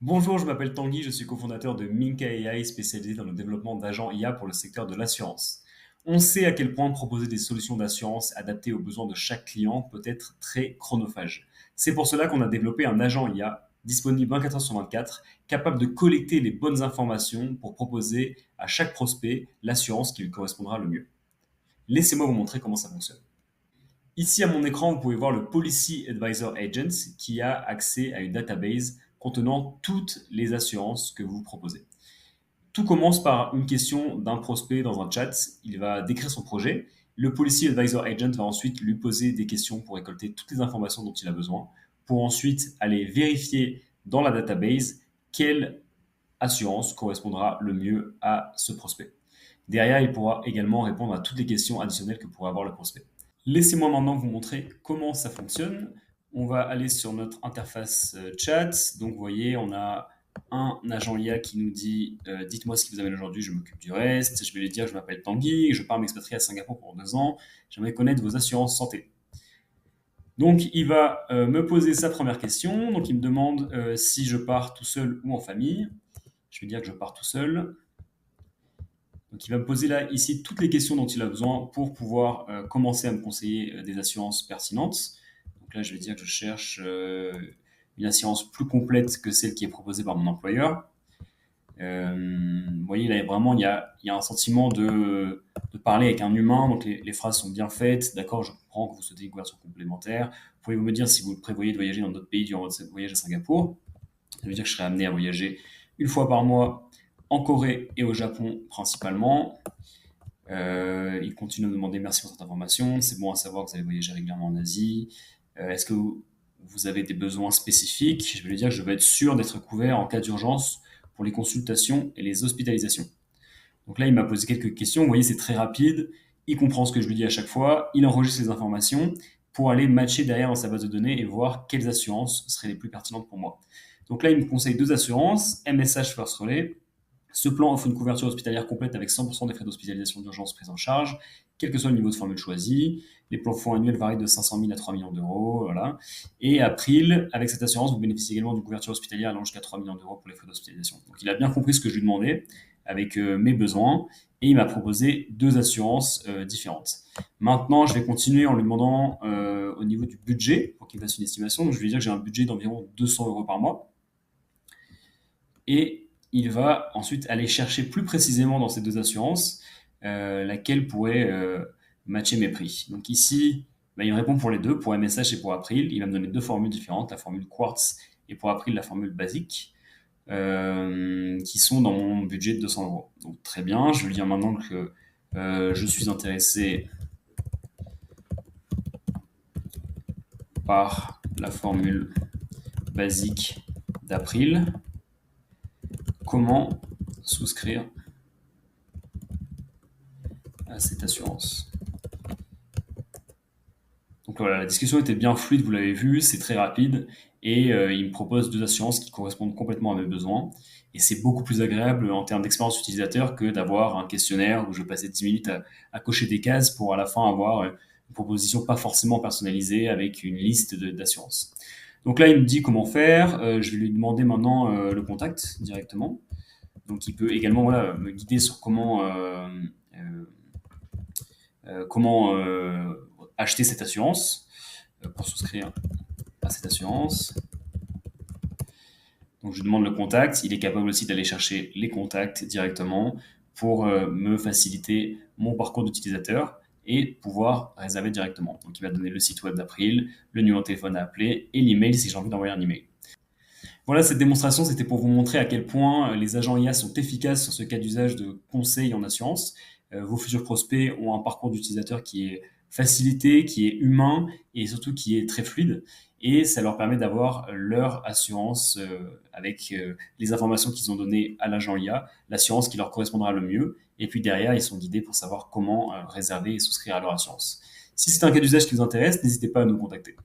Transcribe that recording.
Bonjour, je m'appelle Tanguy, je suis cofondateur de Minka AI spécialisé dans le développement d'agents IA pour le secteur de l'assurance. On sait à quel point proposer des solutions d'assurance adaptées aux besoins de chaque client peut être très chronophage. C'est pour cela qu'on a développé un agent IA disponible 24 heures sur 24, capable de collecter les bonnes informations pour proposer à chaque prospect l'assurance qui lui correspondra le mieux. Laissez-moi vous montrer comment ça fonctionne. Ici à mon écran, vous pouvez voir le Policy Advisor Agent qui a accès à une database contenant toutes les assurances que vous proposez. Tout commence par une question d'un prospect dans un chat. Il va décrire son projet. Le Policy Advisor Agent va ensuite lui poser des questions pour récolter toutes les informations dont il a besoin, pour ensuite aller vérifier dans la database quelle assurance correspondra le mieux à ce prospect. Derrière, il pourra également répondre à toutes les questions additionnelles que pourrait avoir le prospect. Laissez-moi maintenant vous montrer comment ça fonctionne. On va aller sur notre interface chat. Donc, vous voyez, on a un agent IA qui nous dit dites-moi ce qui vous amène aujourd'hui, je m'occupe du reste. Je vais lui dire je m'appelle Tanguy, je pars m'expatrier à Singapour pour 2 ans. J'aimerais connaître vos assurances santé. Donc, il va me poser sa première question. Donc, il me demande si je pars tout seul ou en famille. Je vais dire que je pars tout seul. Donc, il va me poser là, ici, toutes les questions dont il a besoin pour pouvoir commencer à me conseiller des assurances pertinentes. Donc là, je vais dire que je cherche une assurance plus complète que celle qui est proposée par mon employeur. Vous voyez, là, vraiment, il y a un sentiment de parler avec un humain. Donc, les phrases sont bien faites. D'accord, je comprends que vous souhaitez une couverture complémentaire. Pouvez-vous me dire si vous prévoyez de voyager dans d'autres pays durant votre voyage à Singapour? Ça veut dire que je serai amené à voyager une fois par mois en Corée et au Japon principalement. Il continue à me demander merci pour cette information. C'est bon à savoir que vous allez voyager régulièrement en Asie. Est-ce que vous avez des besoins spécifiques? Je vais lui dire que je veux être sûr d'être couvert en cas d'urgence pour les consultations et les hospitalisations. Donc là, il m'a posé quelques questions. Vous voyez, c'est très rapide. Il comprend ce que je lui dis à chaque fois. Il enregistre les informations pour aller matcher derrière dans sa base de données et voir quelles assurances seraient les plus pertinentes pour moi. Donc là, il me conseille 2 assurances, MSH First Relay. Ce plan offre une couverture hospitalière complète avec 100% des frais d'hospitalisation d'urgence pris en charge, quel que soit le niveau de formule choisi. Les plans fonds annuels varient de 500 000 à 3 millions d'euros. Voilà. Et April, avec cette assurance, vous bénéficiez également d'une couverture hospitalière allant jusqu'à 3 millions d'euros pour les frais d'hospitalisation. Donc il a bien compris ce que je lui demandais avec mes besoins et il m'a proposé 2 assurances différentes. Maintenant, je vais continuer en lui demandant au niveau du budget pour qu'il fasse une estimation. Donc je vais lui dire que j'ai un budget d'environ 200 euros par mois. Et il va ensuite aller chercher plus précisément dans ces 2 assurances laquelle pourrait matcher mes prix. Donc ici, il me répond pour les deux, pour MSH et pour April. Il va me donner 2 formules différentes, la formule Quartz et pour April la formule basique, qui sont dans mon budget de 200 euros. Donc très bien, je vais lui dire maintenant que je suis intéressé par la formule basique d'April. Comment souscrire à cette assurance? Donc voilà, la discussion était bien fluide, vous l'avez vu, c'est très rapide et il me propose 2 assurances qui correspondent complètement à mes besoins. Et c'est beaucoup plus agréable en termes d'expérience utilisateur que d'avoir un questionnaire où je vais passer 10 minutes à cocher des cases pour à la fin avoir une proposition pas forcément personnalisée avec une liste d'assurances. Donc là, il me dit comment faire. Je vais lui demander maintenant le contact directement. Donc il peut également voilà, me guider sur comment acheter cette assurance pour souscrire à cette assurance. Donc je lui demande le contact. Il est capable aussi d'aller chercher les contacts directement pour me faciliter mon parcours d'utilisateur et pouvoir réserver directement. Donc il va donner le site web d'April, le numéro de téléphone à appeler et l'email si j'ai envie d'envoyer un email. Voilà, cette démonstration, c'était pour vous montrer à quel point les agents IA sont efficaces sur ce cas d'usage de conseil en assurance. Vos futurs prospects ont un parcours d'utilisateur qui est facilité, qui est humain et surtout qui est très fluide. Et ça leur permet d'avoir leur assurance avec les informations qu'ils ont données à l'agent IA, l'assurance qui leur correspondra le mieux. Et puis derrière, ils sont guidés pour savoir comment réserver et souscrire à leur assurance. Si c'est un cas d'usage qui vous intéresse, n'hésitez pas à nous contacter.